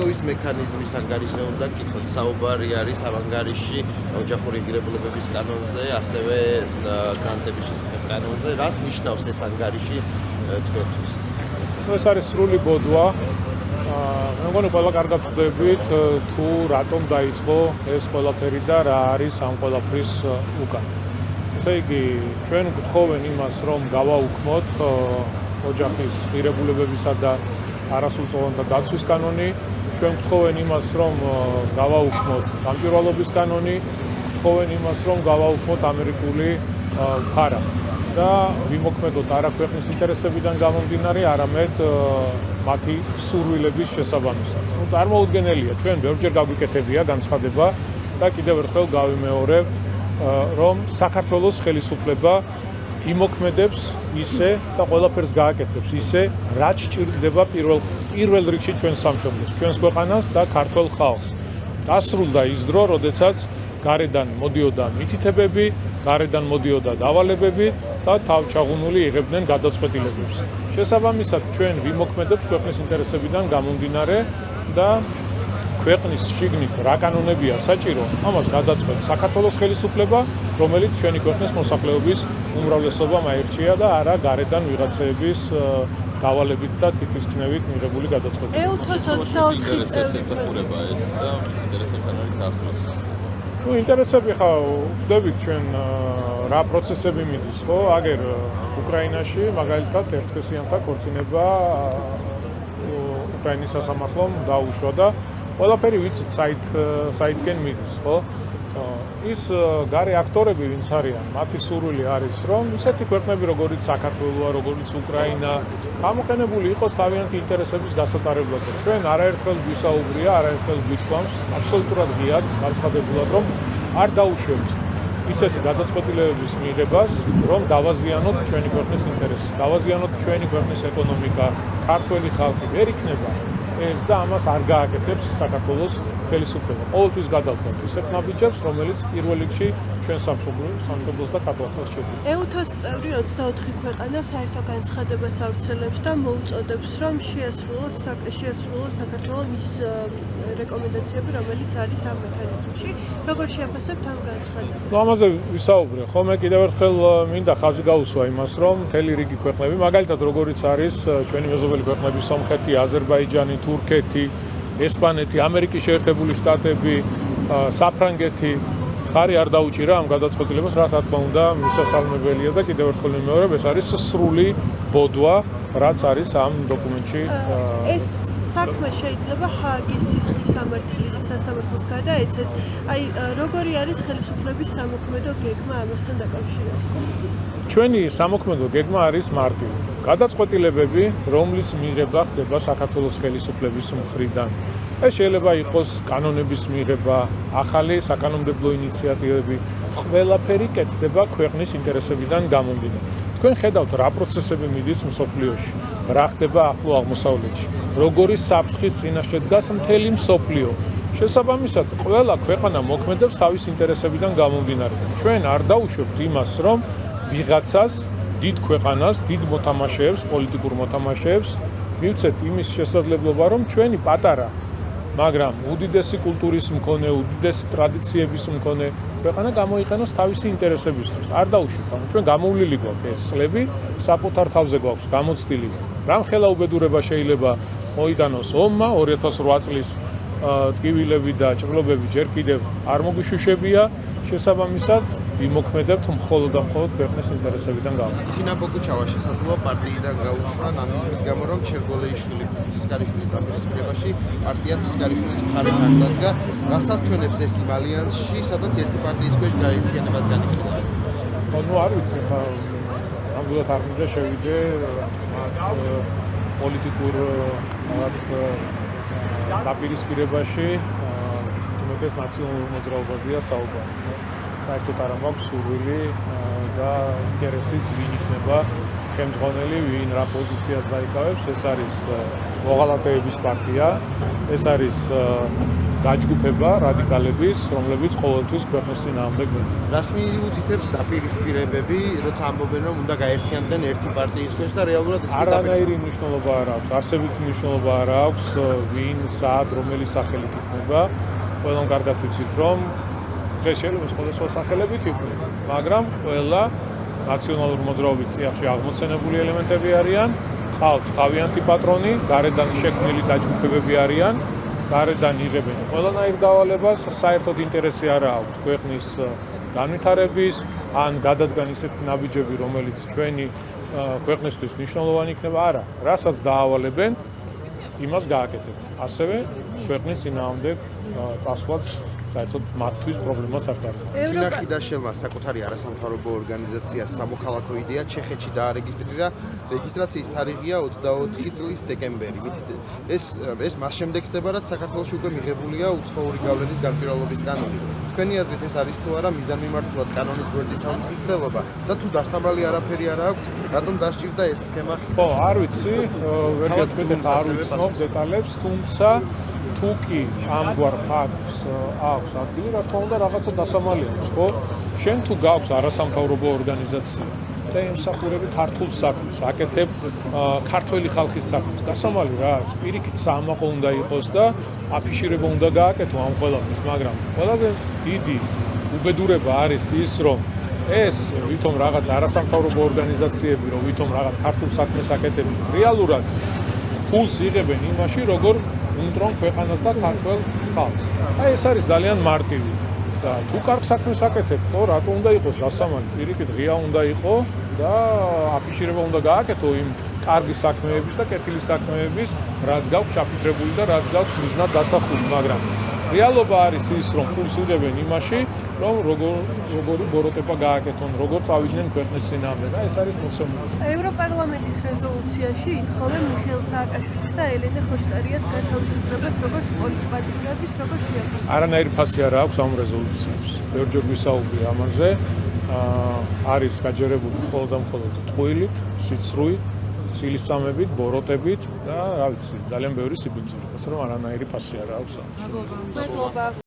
მიღწევის მექანიზმის ანგარიშზე უნდა გკითხოთ. საუბარი არის ამ ანგარიშში ოჯახური ღირებულებების კანონზე, ასევე გრანტების შესახებ კანონზე. რას ნიშნავს ეს ანგარიში თქვენთვის? ეს არის სრული ბოდვა. მე მგონი ყველა კარგად ხვდებით თუ რატომ დაიწყო ეს ყველაფერი და რა არის ამ ყველაფრის უკან. ესე იგი, ჩვენ გვთხოვენ იმას, რომ გავაუქმოთ ოჯახის ღირებულებებისა და არასრულწლოვანთა დაცვის კანონი, ჩვენ გვთხოვენ იმას, რომ გავაუქმოთ გამჭვირვალობის კანონი, გვთხოვენ იმას, რომ გავაუქმოთ ამერიკული ფარა და ვიმოქმედოთ არა ქვეყნის ინტერესებიდან გამომდინარე, არამედ მათი სურვილების შესაბამისად. წარმოუდგენელია, ჩვენ ბევრჯერ გაგვიკეთებია განცხადება და კიდევ ერთხელ გავიმეორებთ, რომ საქართველოს ხელისუფლება იმოქმედებს ისე და ყველაფერს გააკეთებს ისე, რაც სჭირდება პირველ რიგში ჩვენ სამშობლოს, ჩვენს ქვეყანას და ქართველ ხალხს. დასრულდა ის დრო, როდესაც გარედან მოდიოდა მითითებები, გარედან მოდიოდა დავალებები და თავჩაღუნული იღებდნენ გადაწყვეტილებებს. შესაბამისად, ჩვენ ვიმოქმედებთ ქვეყნის ინტერესებიდან გამომდინარე და ქვეყნის შიგნით რა კანონებია საჭირო, ამას გადაწყვეტს საქართველოს ხელისუფლება, რომელიც ჩვენი ქვეყნის მოსახლეობის უმრავლესობამ აირჩია და არა გარედან ვიღაცების დავალებით და თითქმის მიღებული გადაწყვეტილება. EUTHOS 24 წელი ეხურება ეს და მის ინტერესებთან არის ახლოს. ინტერესები ხა ვხვდებით ჩვენ რა პროცესები მიდის, ხო? აგერ უკრაინაში მაგალითად ერთკესიანთა ქორწინება უკრაინის სასამართლომ დაუშვა და ყველაფერი ვიცით საითკენ მიდის, ხო? ის გარე აქტორები ვინც არიან, მათი სურვილი არის, რომ ისეთი ქვეყნები როგორიც საქართველოა, როგორიც უკრაინა, გამოყენებული იყოს თავიანთი ინტერესების გასატარებლად. ჩვენ არაერთხელ გვისაუბრია, არაერთხელ გვითქვამს, აბსოლუტურად ღიად, განცხადებულად, რომ არ დაუშვებთ ისეთი გადაწყვეტილებების მიღებას, რომ დავაზიანოთ ჩვენი ქვეყნის ინტერესს, დავაზიანოთ ჩვენი ქვეყნის ეკონომიკა, ქართველი ხალხი ვერ იქნება ეს და ამას არ გააკეთებს საქართველოს ხელისუფლება. ყოველთვის გადავყვეთ ისეთ ნაბიჯებს, რომელიც პირველ რიგში ჩვენ სამშობლოს და ქართველებს შეგვიძლია. EUTHOS წევრი 24 ქვეყანა საერთო განცხადებას ავრცელებს და მოუწოდებს, რომ შეასრულოს საქართველოს მის რეკომენდაციები, რომელიც არის ამ მექანიზმში. როგორ შეაფასებთ ამ განცხადებას? ამაზე ვისაუბრე, ხო მე კიდევ ერთხელ მინდა ხაზი გაუსვა იმას, რომ მთელი რიგი ქვეყნები, მაგალითად როგორიც არის ჩვენი მეზობელი ქვეყნები სომხეთი, აზერბაიჯანი, თურქეთი, ესპანეთი, ამერიკის შეერთებული შტატები, საფრანგეთი ხარი არ დაუჭირა ამ გადაწყვეტილებას, რა თქმა უნდა, მისასალმებელია და კიდევ ერთხელ ვიმეორებ, ეს არის სრული ბოდვა, რაც არის ამ დოკუმენტში. ეს საქმე შეიძლება ჰააგის სისხლის სამართლის გადაეცეს. აი, როგორი არის ხელისუფლების სამოქმედო გეგმა ამასთან დაკავშირებით? ჩვენი სამოქმედო გეგმა არის მარტივი. გადაწყვეტილებები, რომლის მიღება ხდება საქართველოს ხელისუფლების მხრიდან. ეს შეიძლება იყოს კანონების მიღება, ახალი საკანონმდებლო ინიციატივები, ყველაფერი კეთდება ქვეყნის ინტერესებიდან გამომდინარე. თქვენ ხედავთ რა პროცესები მიდის მსოფლიოში, რა ხდება ახლო აღმოსავლეთში, როგორი საფრთხის წინაშე დგას მთელი მსოფლიო. შესაბამისად, ყველა ქვეყანა მოქმედებს თავის ინტერესებიდან გამომდინარე. ჩვენ არ დაუშვებთ იმას, რომ ვიღაცას, დიდ ქვეყანას, დიდ მოთამაშეებს, პოლიტიკურ მოთამაშეებს მივცეთ იმის შესაძლებლობა, რომ ჩვენი პატარა, მაგრამ უდიდესი კულტურის მქონე, უდიდესი ტრადიციების მქონე ქვეყანა გამოიყენოს თავისი ინტერესებისთვის. არ დაუშვებთ, ჩვენ გამოვლილი გვაქვს ეს წლები, საკუთარ თავზე გვაქვს გამოცდილი. რამხელა უბედურება შეიძლება მოიტანოს ომმა 2008 წლის ტკივილები და ჭრილობები ჯერ კიდევ არ მოგვიშუშებია. შესაბამისად, ვიმოქმედებთ მხოლოდ და მხოლოდ ქვეყნის ინტერესებიდან გამომდინარე. თინა ბოგუჩავა შესაძლოა პარტიიდან გაუშვა ამის გამო, რომ ჩერგოლეიშვილი ცისკარიშვილის დაპირისპირებაში პარტია ცისკარიშვილის მხარეს არ დადგა, რასაც ჩვენებს ეს იმ ალიანსში, სადაც ერთი პარტიის ქვეშ გაერთიანებას განიხილავდა. ნუ არ ვიცი, ხა ნამდვილად არ მინდა შევიდე პოლიტიკურ რაღაც დაპირისპირებაში. ეს ნაციონალურ მოძრაობაზეა საუბარი. საერთოდ არ მაქვს სურვილი და ინტერესიც ვინ იქნება ხელმძღვანელი, ვინ რა პოზიციას დაიკავებს. ეს არის მოღალატეების პარტია, ეს არის დაჯგუფება რადიკალების, რომლებიც ყოველთვის ქვეყნის წინააღმდეგ მოდიან. რას მიუთითებს დაპირისპირებები, როცა ამბობენ რომ უნდა გაერთიანდნენ ერთი პარტიის ქვეშ და რეალურად ეს არანაირი მნიშვნელობა არ აქვს, არსებითი მნიშვნელობა არ აქვს, ვინ, სად, რომელი სახელით იქნება. ყველამ კარგად ვიცით, რომ დღეს შეიძლება სხვადასხვა სახელებით იყვნენ, მაგრამ ყველა ნაციონალური მოძრაობის წიაღში აღმოცენებული ელემენტები არიან, ყავთ თავიანთი პატრონი, გარედან შექმნილი დაჯგუფებები არიან, გარედან იღებენ ყველანაირ დავალებას, საერთოდ ინტერესი არ აქვს ქვეყნის განვითარების, ან გადადგან ისეთი ნაბიჯები, რომელიც ჩვენი ქვეყნისთვის მნიშვნელოვანი იქნება, არა, რასაც დაავალებენ, იმას გააკეთებენ. ასევე ქვეყნის წინააღმდეგ წასვლაც საერთოდ მათთვის პრობლემას არ წარმოადგენს. ჩინახი და შელმა საკუთარი არასამთავრობო ორგანიზაცია სამოქალაქო იდეა ჩეხეთში დაარეგისტრირა. რეგისტრაციის თარიღია 24 წლის დეკემბერი. ეს მას შემდეგ ხდება, რაც საქართველოში უკვე მიღებულია უცხოური გავლენის გამჭვირვალობის კანონი. თქვენი აზრით ეს არის თუ არა მიზანმიმართულად კანონის გვერდისალის მცდელობა და თუ დასამალი არაფერი არ აქვს, რატომ დასჭირდა ეს სქემა? ხო, არ ვიცი, ვერ გეტყვით, არ ვიცნობ დეტალებს, თუმცა თუ კი ამგვარ ფაქტს აქვს ადგილი, რა თქმა უნდა, რაღაცა დასამალი აქვს, ხო? შენ თუ გაქვს არასამთავრობო ორგანიზაცია და ემსახურები ქართულ საქმეს, აკეთებ ქართველი ხალხის საქმეს, დასამალი რა არის? პირიქით საამაყო უნდა იყოს და აფიშირება უნდა გააკეთო ამ ყველაფერს, მაგრამ ყველაზე დიდი უბედურება არის ის, რომ ეს ვითომ რაღაც არასამთავრობო ორგანიზაციები, რომ ვითომ რაღაც ქართულ საქმეს აკეთებენ, რეალურად ფულს იღებენ იმაში, როგორ უნდრონ ქვეყანას და ქართველ ხალხს. აი ეს არის ძალიან მარტივი. და თუ კარგ საქმეს აკეთებ, ხო, რატო უნდა იყოს დასამალი? პირიქით ღია უნდა იყოს და აფიშირება უნდა გააკეთო იმ კარგი საქმეების და კეთილი საქმეების, რაც გაქვს შაფიტრებული და რაც გაქვს მიზნად დასახული, მაგრამ რეალობა არის ის, რომ ფულს იღებენ იმაში, რომ როგორი ბოროტება გააკეთონ, როგორ წავიდნენ ქვეყნის წინააღმდეგ. ეს არის მოცემული. ევროპარლამენტის რეზოლუციაში ითხოვენ მიხეილ სააკაშვილის და ელენე ხოჭტარიას გათავისუფლებას როგორც პოლიტპატიმრების, როგორც შეაფასება. არანაირი ფასი არ აქვს ამ რეზოლუციებს. ბევრჯერ ვისაუბრე ამაზე. არის გაჯერებული მხოლოდ და მხოლოდ ტყუილით, სიცრუით, ცილისწამებით, ბოროტებით და რა ვიცი, ძალიან ბევრი სიბინძურით, ასე რომ არანაირი ფასი არ აქვს ამის. მადლობა.